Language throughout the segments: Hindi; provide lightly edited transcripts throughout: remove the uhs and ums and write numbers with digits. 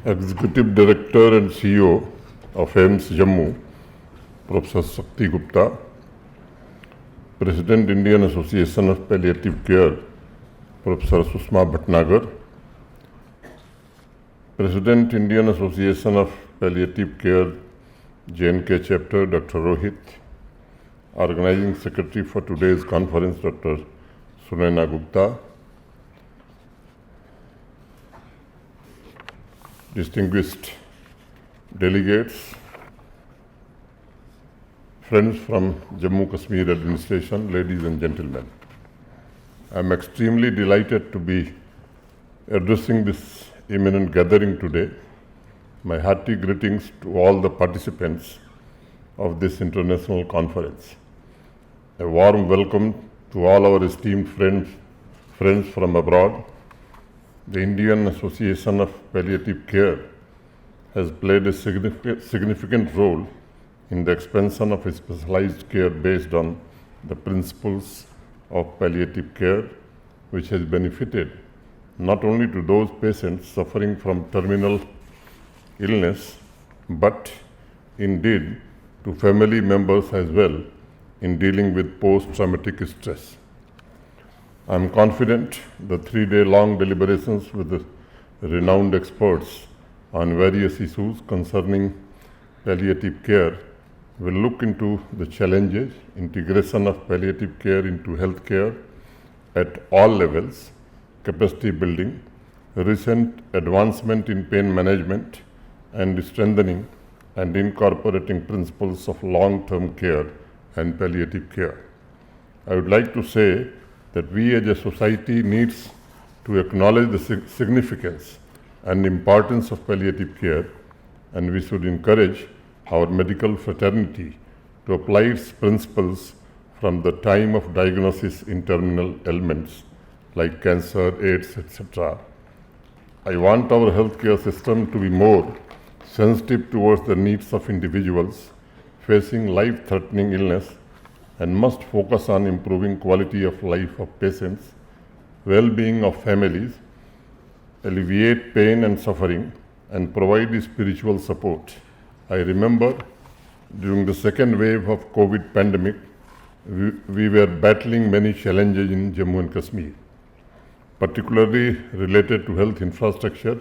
Executive Director and CEO of AIIMS Jammu, Professor Shakti Gupta, President Indian Association of Palliative Care, Professor Susma Bhatnagar, President Indian Association of Palliative Care, J&K Chapter, Dr. Rohit, Organizing Secretary for today's conference, Dr. Sunaina Gupta, distinguished delegates, friends from Jammu Kashmir administration, ladies and gentlemen. I am extremely delighted to be addressing this eminent gathering today. My hearty greetings to all the participants of this international conference. A warm welcome to all our esteemed friends from abroad. The Indian Association of Palliative Care has played a significant role in the expansion of specialized care based on the principles of palliative care, which has benefited not only to those patients suffering from terminal illness, but indeed to family members as well in dealing with post-traumatic stress. I am confident the 3-day-long deliberations with the renowned experts on various issues concerning palliative care will look into the challenges, integration of palliative care into healthcare at all levels, capacity building, recent advancement in pain management, and strengthening and incorporating principles of long-term care and palliative care. I would like to say that we as a society needs to acknowledge the significance and importance of palliative care, and we should encourage our medical fraternity to apply its principles from the time of diagnosis in terminal ailments like cancer, AIDS, etc. I want our healthcare system to be more sensitive towards the needs of individuals facing life-threatening illness and must focus on improving quality of life of patients, well-being of families, alleviate pain and suffering, and provide spiritual support. I remember during the second wave of COVID pandemic, we were battling many challenges in Jammu and Kashmir, particularly related to health infrastructure,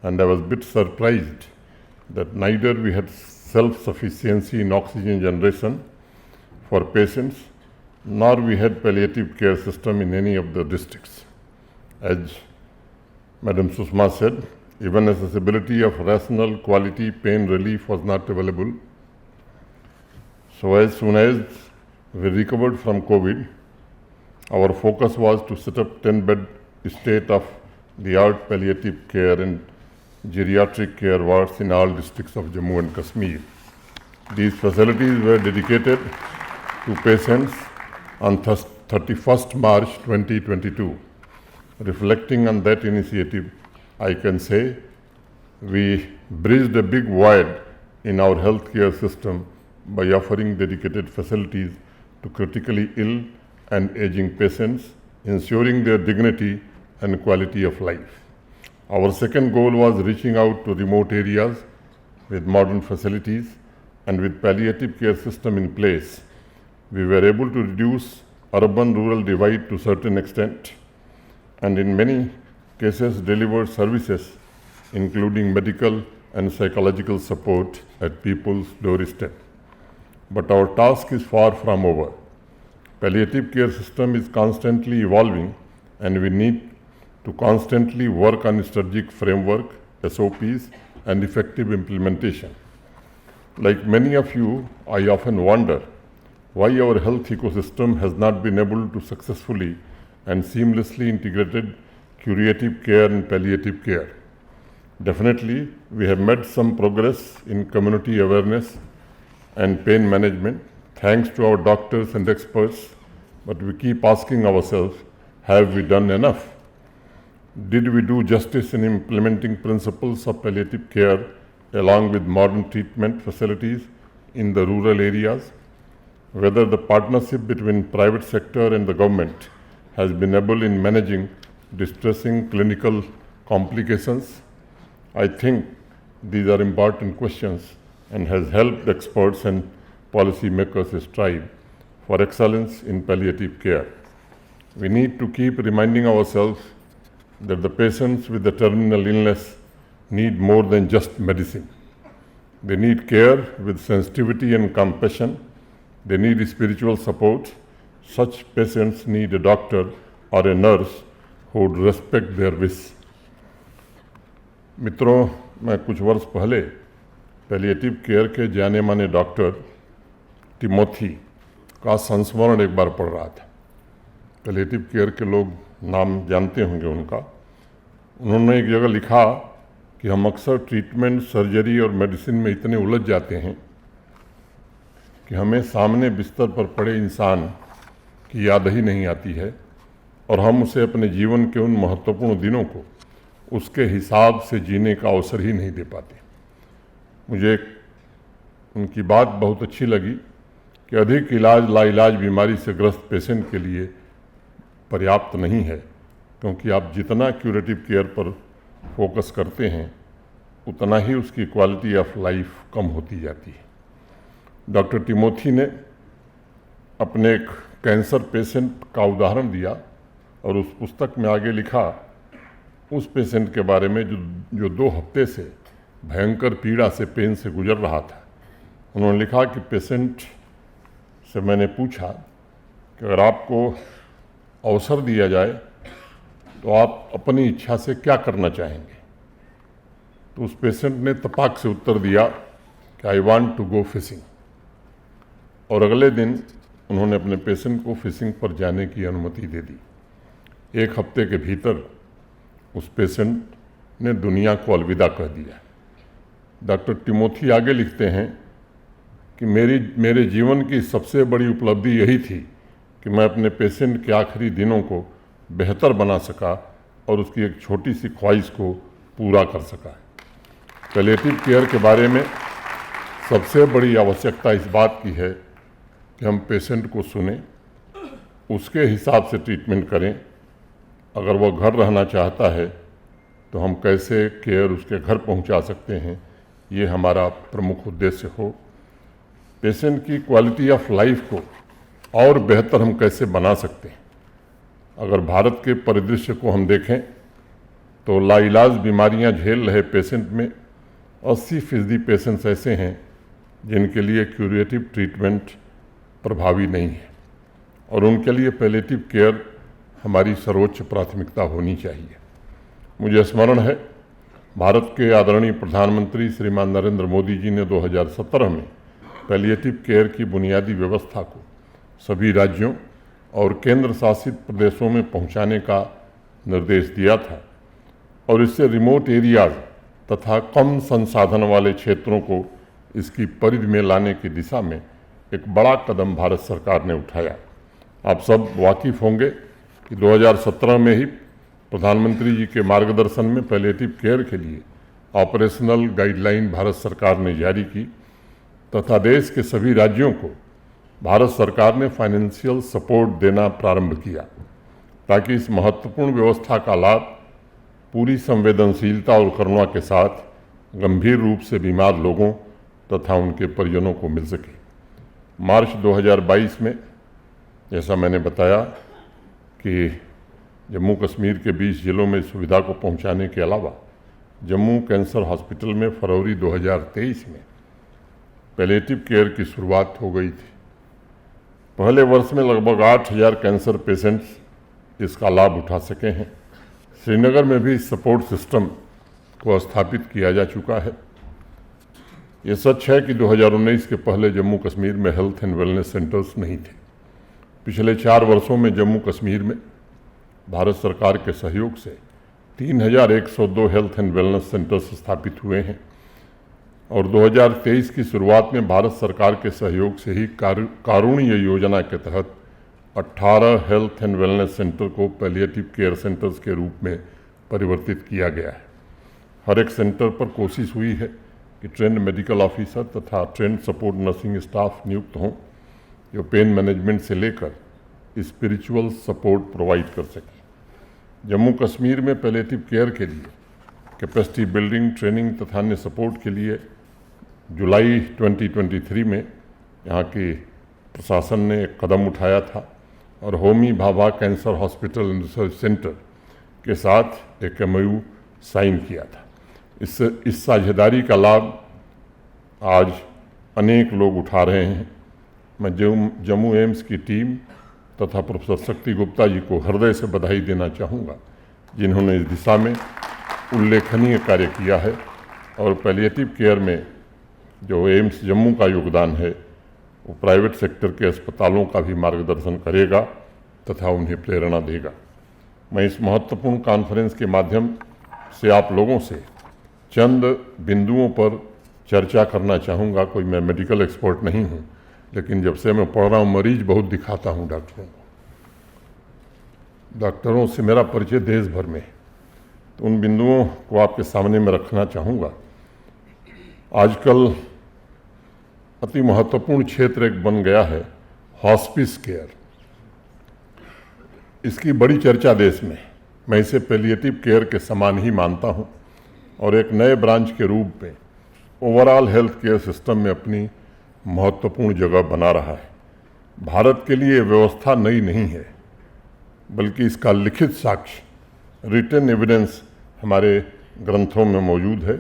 and I was a bit surprised that neither we had self-sufficiency in oxygen generation for patients, nor we had palliative care system in any of the districts. As Madam Susma said, even accessibility of rational quality pain relief was not available. So as soon as we recovered from COVID, our focus was to set up 10-bed state-of-the-art palliative care and geriatric care wards in all districts of Jammu and Kashmir. These facilities were dedicated to patients on 31st March 2022. Reflecting on that initiative, I can say we bridged a big void in our healthcare system by offering dedicated facilities to critically ill and aging patients, ensuring their dignity and quality of life. Our second goal was reaching out to remote areas with modern facilities, and with palliative care system in place, we were able to reduce urban-rural divide to a certain extent, and in many cases delivered services including medical and psychological support at people's doorstep. But our task is far from over. Palliative care system is constantly evolving, and we need to constantly work on strategic framework, SOPs, and effective implementation. Like many of you, I often wonder why our health ecosystem has not been able to successfully and seamlessly integrate curative care and palliative care. Definitely, we have made some progress in community awareness and pain management, thanks to our doctors and experts, but we keep asking ourselves, have we done enough? Did we do justice in implementing principles of palliative care along with modern treatment facilities in the rural areas? Whether the partnership between private sector and the government has been able in managing distressing clinical complications, I think these are important questions and has helped experts and policymakers strive for excellence in palliative care. We need to keep reminding ourselves that the patients with the terminal illness need more than just medicine. They need care with sensitivity and compassion. They need spiritual support. Such patients need a doctor or a nurse who would respect their wish. मित्रों, मैं कुछ वर्ष पहले पैलिएटिव केयर के जाने माने डॉक्टर टिमोथी का संस्मरण एक बार पढ़ रहा था। पैलिएटिव केयर के लोग नाम जानते होंगे उनका। उन्होंने एक जगह लिखा कि हम अक्सर ट्रीटमेंट, सर्जरी और मेडिसिन में इतने उलझ जाते हैं कि हमें सामने बिस्तर पर पड़े इंसान की याद ही नहीं आती है और हम उसे अपने जीवन के उन महत्वपूर्ण दिनों को उसके हिसाब से जीने का अवसर ही नहीं दे पाते। मुझे उनकी बात बहुत अच्छी लगी कि अधिक इलाज लाइलाज बीमारी से ग्रस्त पेशेंट के लिए पर्याप्त नहीं है, क्योंकि आप जितना क्यूरेटिव केयर पर फोकस करते हैं उतना ही उसकी क्वालिटी ऑफ लाइफ कम होती जाती है। डॉक्टर टिमोथी ने अपने एक कैंसर पेशेंट का उदाहरण दिया और उस पुस्तक में आगे लिखा उस पेशेंट के बारे में जो 2 हफ्ते से भयंकर पीड़ा से, पेन से गुजर रहा था। उन्होंने लिखा कि पेशेंट से मैंने पूछा कि अगर आपको अवसर दिया जाए तो आप अपनी इच्छा से क्या करना चाहेंगे। तो उस पेशेंट ने तपाक से उत्तर दिया कि I want to go fishing. और अगले दिन उन्होंने अपने पेशेंट को फिशिंग पर जाने की अनुमति दे दी। 1 हफ्ते के भीतर उस पेशेंट ने दुनिया को अलविदा कह दिया। डॉक्टर टिमोथी आगे लिखते हैं कि मेरे जीवन की सबसे बड़ी उपलब्धि यही थी कि मैं अपने पेशेंट के आखिरी दिनों को बेहतर बना सका और उसकी एक छोटी सी ख्वाहिश को पूरा कर सका। पैलिएटिव केयर के बारे में सबसे बड़ी आवश्यकता इस बात की है कि हम पेशेंट को सुनें, उसके हिसाब से ट्रीटमेंट करें। अगर वो घर रहना चाहता है तो हम कैसे केयर उसके घर पहुंचा सकते हैं, ये हमारा प्रमुख उद्देश्य हो। पेशेंट की क्वालिटी ऑफ लाइफ को और बेहतर हम कैसे बना सकते हैं। अगर भारत के परिदृश्य को हम देखें तो लाइलाज बीमारियां झेल रहे पेशेंट में 80% पेशेंट्स ऐसे हैं जिनके लिए क्यूरेटिव ट्रीटमेंट प्रभावी नहीं है और उनके लिए पैलिएटिव केयर हमारी सर्वोच्च प्राथमिकता होनी चाहिए। मुझे स्मरण है भारत के आदरणीय प्रधानमंत्री श्रीमान नरेंद्र मोदी जी ने 2017 में पैलिएटिव केयर की बुनियादी व्यवस्था को सभी राज्यों और केंद्र शासित प्रदेशों में पहुंचाने का निर्देश दिया था और इससे रिमोट एरियाज तथा कम संसाधन वाले क्षेत्रों को इसकी परिधि में लाने की दिशा में एक बड़ा कदम भारत सरकार ने उठाया। आप सब वाकिफ होंगे कि 2017 में ही प्रधानमंत्री जी के मार्गदर्शन में पैलिएटिव केयर के लिए ऑपरेशनल गाइडलाइन भारत सरकार ने जारी की तथा देश के सभी राज्यों को भारत सरकार ने फाइनेंशियल सपोर्ट देना प्रारंभ किया ताकि इस महत्वपूर्ण व्यवस्था का लाभ पूरी संवेदनशीलता और करुणा के साथ गंभीर रूप से बीमार लोगों तथा उनके परिजनों को मिल सके। मार्च 2022 में जैसा मैंने बताया कि जम्मू कश्मीर के 20 जिलों में सुविधा को पहुंचाने के अलावा जम्मू कैंसर हॉस्पिटल में फरवरी 2023 में पैलिएटिव केयर की शुरुआत हो गई थी। पहले वर्ष में लगभग 8000 कैंसर पेशेंट्स इसका लाभ उठा सके हैं। श्रीनगर में भी सपोर्ट सिस्टम को स्थापित किया जा चुका है। ये सच है कि 2019 के पहले जम्मू कश्मीर में हेल्थ एंड वेलनेस सेंटर्स नहीं थे। पिछले 4 वर्षों में जम्मू कश्मीर में भारत सरकार के सहयोग से 3102 हेल्थ एंड वेलनेस सेंटर्स स्थापित हुए हैं और 2023 की शुरुआत में भारत सरकार के सहयोग से ही कारुण्य योजना के तहत 18 हेल्थ एंड वेलनेस सेंटर को पैलिएटिव केयर सेंटर्स के रूप में परिवर्तित किया गया है। हर एक सेंटर पर कोशिश हुई है कि ट्रेंड मेडिकल ऑफिसर तथा ट्रेंड सपोर्ट नर्सिंग स्टाफ नियुक्त हों जो पेन मैनेजमेंट से लेकर स्पिरिचुअल सपोर्ट प्रोवाइड कर सकें। जम्मू कश्मीर में पैलिएटिव केयर के लिए कैपेसिटी बिल्डिंग, ट्रेनिंग तथा अन्य सपोर्ट के लिए जुलाई 2023 में यहाँ के प्रशासन ने एक कदम उठाया था और Homi Bhabha cancer hospital and research centre के साथ एक MOU साइन किया था। इस साझेदारी का लाभ आज अनेक लोग उठा रहे हैं। मैं जम्मू एम्स की टीम तथा प्रोफेसर शक्ति गुप्ता जी को हृदय से बधाई देना चाहूँगा, जिन्होंने इस दिशा में उल्लेखनीय कार्य किया है और पैलिएटिव केयर में जो एम्स जम्मू का योगदान है वो प्राइवेट सेक्टर के अस्पतालों का भी मार्गदर्शन करेगा तथा उन्हें प्रेरणा देगा। मैं इस महत्वपूर्ण कॉन्फ्रेंस के माध्यम से आप लोगों से चंद बिंदुओं पर चर्चा करना चाहूँगा। कोई मैं मेडिकल एक्सपर्ट नहीं हूँ, लेकिन जब से मैं पढ़ रहा हूँ मरीज बहुत दिखाता हूँ डॉक्टरों को। डॉक्टरों से मेरा परिचय देश भर में, तो उन बिंदुओं को आपके सामने में रखना चाहूँगा। आजकल अति महत्वपूर्ण क्षेत्र एक बन गया है हॉस्पिस केयर। इसकी बड़ी चर्चा देश में, मैं इसे पैलिएटिव केयर के समान ही मानता हूँ और एक नए ब्रांच के रूप में ओवरऑल हेल्थ केयर सिस्टम में अपनी महत्वपूर्ण जगह बना रहा है। भारत के लिए व्यवस्था नई नहीं है, बल्कि इसका लिखित साक्ष्य रिटन एविडेंस हमारे ग्रंथों में मौजूद है।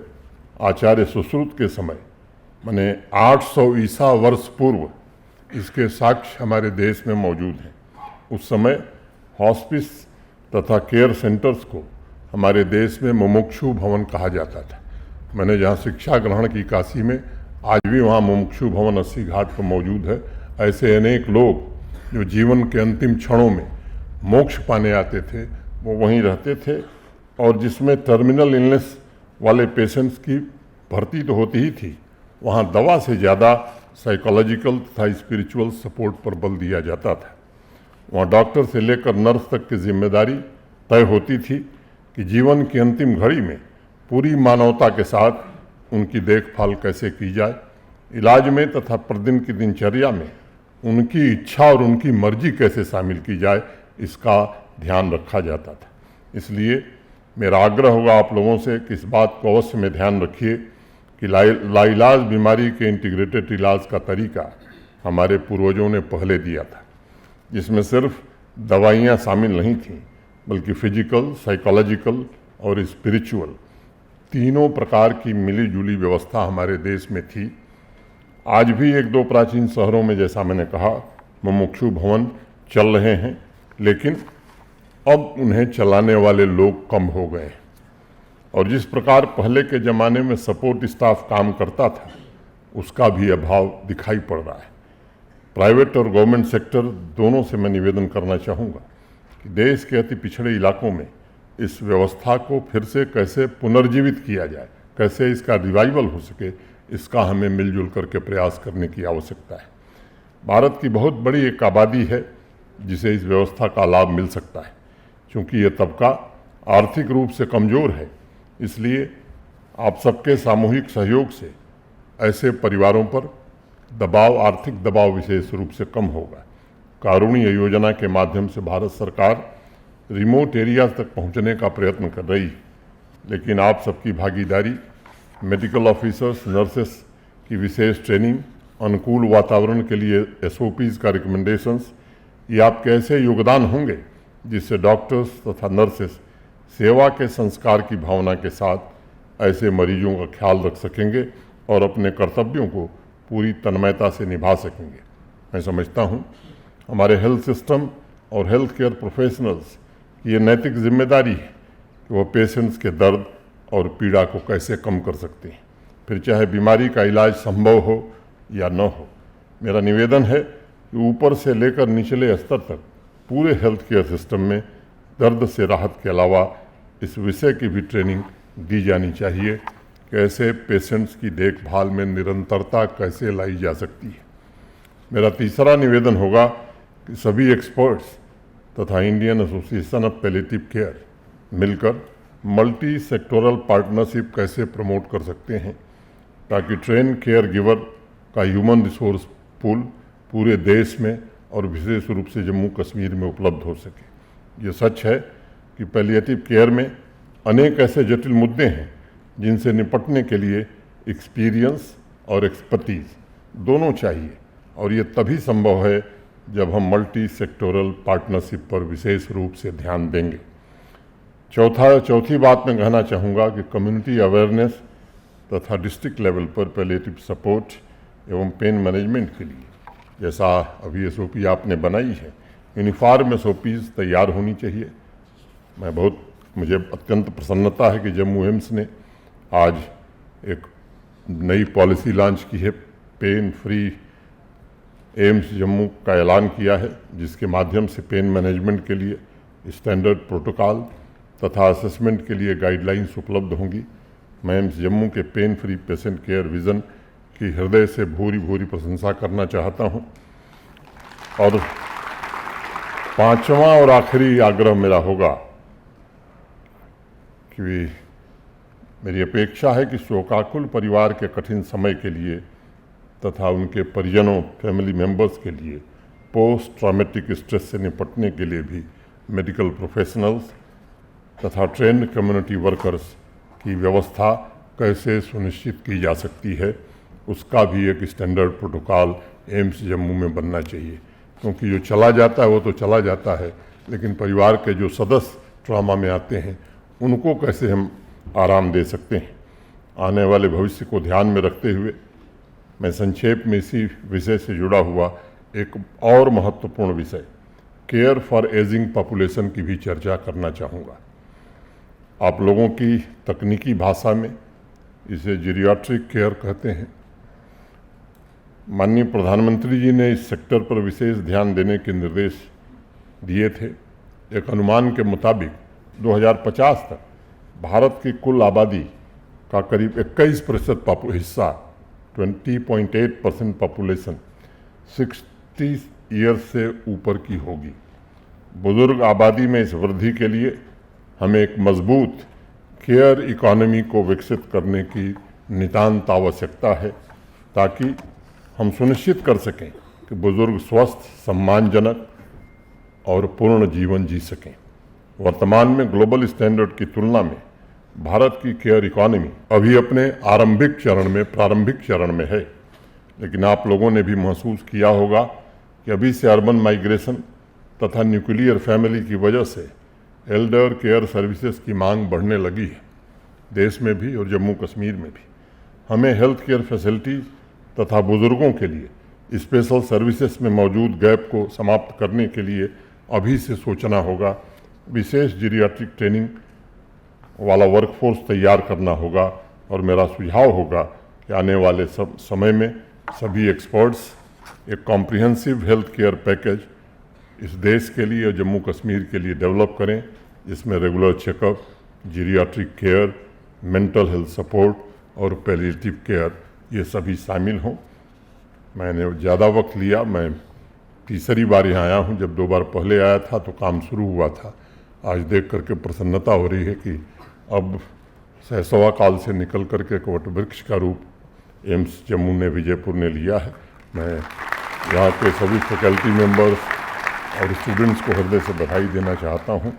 आचार्य सुश्रुत के समय माने 800 ईसा वर्ष पूर्व इसके साक्ष्य हमारे देश में मौजूद हैं। उस समय हॉस्पिस तथा केयर सेंटर्स को हमारे देश में मुमुक्षु भवन कहा जाता था। मैंने जहाँ शिक्षा ग्रहण की काशी में, आज भी वहाँ मुमुक्षु भवन 80 घाट पर मौजूद है। ऐसे अनेक लोग जो जीवन के अंतिम क्षणों में मोक्ष पाने आते थे वो वहीं रहते थे, और जिसमें टर्मिनल इलनेस वाले पेशेंट्स की भर्ती तो होती ही थी, वहाँ दवा से ज़्यादा साइकोलॉजिकल तथा स्पिरिचुअल सपोर्ट पर बल दिया जाता था। वहाँ डॉक्टर से लेकर नर्स तक की जिम्मेदारी तय होती थी कि जीवन की अंतिम घड़ी में पूरी मानवता के साथ उनकी देखभाल कैसे की जाए, इलाज में तथा प्रतिदिन की दिनचर्या में उनकी इच्छा और उनकी मर्जी कैसे शामिल की जाए, इसका ध्यान रखा जाता था। इसलिए मेरा आग्रह होगा आप लोगों से कि इस बात को अवश्य में ध्यान रखिए कि लाइलाज बीमारी के इंटीग्रेटेड इलाज का तरीका हमारे पूर्वजों ने पहले दिया था, जिसमें सिर्फ दवाइयाँ शामिल नहीं थीं, बल्कि फिजिकल, साइकोलॉजिकल और स्पिरिचुअल तीनों प्रकार की मिली जुली व्यवस्था हमारे देश में थी। आज भी एक दो प्राचीन शहरों में, जैसा मैंने कहा, मुमुक्षु भवन चल रहे हैं, लेकिन अब उन्हें चलाने वाले लोग कम हो गए और जिस प्रकार पहले के ज़माने में सपोर्ट स्टाफ काम करता था, उसका भी अभाव दिखाई पड़ रहा है। प्राइवेट और गवर्नमेंट सेक्टर दोनों से मैं निवेदन करना चाहूँगा कि देश के अति पिछड़े इलाकों में इस व्यवस्था को फिर से कैसे पुनर्जीवित किया जाए, कैसे इसका रिवाइवल हो सके, इसका हमें मिलजुल करके प्रयास करने की आवश्यकता है। भारत की बहुत बड़ी एक आबादी है जिसे इस व्यवस्था का लाभ मिल सकता है। क्योंकि ये तबका आर्थिक रूप से कमज़ोर है, इसलिए आप सबके सामूहिक सहयोग से ऐसे परिवारों पर दबाव, आर्थिक दबाव विशेष रूप से कम होगा। कारुण्य योजना के माध्यम से भारत सरकार रिमोट एरियाज तक पहुंचने का प्रयत्न कर रही है, लेकिन आप सबकी भागीदारी, मेडिकल ऑफिसर्स, नर्सेस की विशेष ट्रेनिंग, अनुकूल वातावरण के लिए SOPs का रिकमेंडेशंस, ये आपके ऐसे योगदान होंगे जिससे डॉक्टर्स तथा नर्सेस सेवा के संस्कार की भावना के साथ ऐसे मरीजों का ख्याल रख सकेंगे और अपने कर्तव्यों को पूरी तन्मयता से निभा सकेंगे। मैं समझता हूँ हमारे हेल्थ सिस्टम और हेल्थ केयर प्रोफेशनल्स की ये नैतिक जिम्मेदारी है कि वो पेशेंट्स के दर्द और पीड़ा को कैसे कम कर सकते हैं, फिर चाहे बीमारी का इलाज संभव हो या न हो। मेरा निवेदन है कि ऊपर से लेकर निचले स्तर तक पूरे हेल्थ केयर सिस्टम में दर्द से राहत के अलावा इस विषय की भी ट्रेनिंग दी जानी चाहिए कि ऐसे पेशेंट्स की देखभाल में निरंतरता कैसे लाई जा सकती है। मेरा तीसरा निवेदन होगा कि सभी एक्सपर्ट्स तथा Indian association of palliative care मिलकर मल्टी सेक्टोरल पार्टनरशिप कैसे प्रमोट कर सकते हैं ताकि ट्रेन केयर गिवर का ह्यूमन रिसोर्स पूल पूरे देश में और विशेष रूप से जम्मू कश्मीर में उपलब्ध हो सके। ये सच है कि पैलिएटिव केयर में अनेक ऐसे जटिल मुद्दे हैं जिनसे निपटने के लिए एक्सपीरियंस और एक्सपर्टीज दोनों चाहिए, और ये तभी संभव है जब हम मल्टी सेक्टोरल पार्टनरशिप पर विशेष रूप से ध्यान देंगे। चौथी बात मैं कहना चाहूँगा कि कम्युनिटी अवेयरनेस तथा डिस्ट्रिक्ट लेवल पर पैलिएटिव सपोर्ट एवं पेन मैनेजमेंट के लिए, जैसा अभी SOP आपने बनाई है, यूनिफॉर्म SOPs तैयार होनी चाहिए। मुझे अत्यंत प्रसन्नता है कि जम्मू एम्स ने आज एक नई पॉलिसी लॉन्च की है, पेन फ्री एम्स जम्मू का ऐलान किया है, जिसके माध्यम से पेन मैनेजमेंट के लिए स्टैंडर्ड प्रोटोकॉल तथा असेसमेंट के लिए गाइडलाइंस उपलब्ध होंगी। मैं एम्स जम्मू के pain free patient care vision की हृदय से भूरी प्रशंसा करना चाहता हूं। और पांचवा और आखिरी आग्रह मेरा होगा कि मेरी अपेक्षा है कि शोकाकुल परिवार के कठिन समय के लिए तथा उनके परिजनों, फैमिली मेंबर्स के लिए पोस्ट ट्रॉमेटिक स्ट्रेस से निपटने के लिए भी मेडिकल प्रोफेशनल्स तथा ट्रेन्ड कम्युनिटी वर्कर्स की व्यवस्था कैसे सुनिश्चित की जा सकती है, उसका भी एक स्टैंडर्ड प्रोटोकॉल एम्स जम्मू में बनना चाहिए। क्योंकि जो चला जाता है वो तो चला जाता है, लेकिन परिवार के जो सदस्य ट्रॉमा में आते हैं उनको कैसे हम आराम दे सकते हैं। आने वाले भविष्य को ध्यान में रखते हुए मैं संक्षेप में इसी विषय से जुड़ा हुआ एक और महत्वपूर्ण विषय केयर फॉर एजिंग पॉपुलेशन की भी चर्चा करना चाहूँगा। आप लोगों की तकनीकी भाषा में इसे जीरियाट्रिक केयर कहते हैं। माननीय प्रधानमंत्री जी ने इस सेक्टर पर विशेष ध्यान देने के निर्देश दिए थे। एक अनुमान के मुताबिक 2050 तक भारत की कुल आबादी का करीब 21% हिस्सा 20.8% पॉपुलेशन 60 ईयर से ऊपर की होगी। बुजुर्ग आबादी में इस वृद्धि के लिए हमें एक मजबूत केयर इकोनॉमी को विकसित करने की नितांत आवश्यकता है, ताकि हम सुनिश्चित कर सकें कि बुजुर्ग स्वस्थ, सम्मानजनक और पूर्ण जीवन जी सकें। वर्तमान में ग्लोबल स्टैंडर्ड की तुलना में भारत की केयर इकोनॉमी अभी अपने प्रारंभिक चरण में है, लेकिन आप लोगों ने भी महसूस किया होगा कि अभी से अर्बन माइग्रेशन तथा न्यूक्लियर फैमिली की वजह से एल्डर केयर सर्विसेज की मांग बढ़ने लगी है, देश में भी और जम्मू कश्मीर में भी। हमें हेल्थ केयर फैसिलिटीज़ तथा बुजुर्गों के लिए स्पेशल सर्विसेज में मौजूद गैप को समाप्त करने के लिए अभी से सोचना होगा। विशेष जीरियाट्रिक ट्रेनिंग वाला वर्कफोर्स तैयार करना होगा, और मेरा सुझाव होगा कि आने वाले समय में सभी एक्सपर्ट्स एक कॉम्प्रिहेंसिव हेल्थ केयर पैकेज इस देश के लिए और जम्मू कश्मीर के लिए डेवलप करें, जिसमें regular checkup, geriatric care, mental health support और पैलिएटिव केयर ये सभी शामिल हों। मैंने ज़्यादा वक्त लिया, मैं तीसरी बार यहाँ आया हूँ। जब 2 बार पहले आया था तो काम शुरू हुआ था। आज देख करके प्रसन्नता हो रही है कि अब सहसवा काल से निकल करके एक वटवृक्ष का रूप एम्स जम्मू ने, विजयपुर ने लिया है। मैं यहाँ के सभी फैकल्टी मेंबर्स और स्टूडेंट्स को हृदय से बधाई देना चाहता हूँ।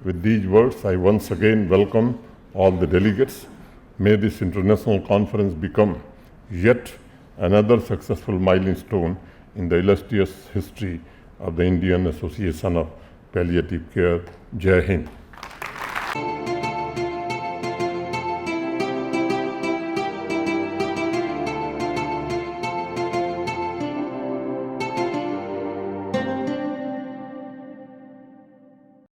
With these words I once again welcome all the delegates. May this international conference become yet another successful milestone in the illustrious history of the Indian Association of Palliative Care. Jai Hind.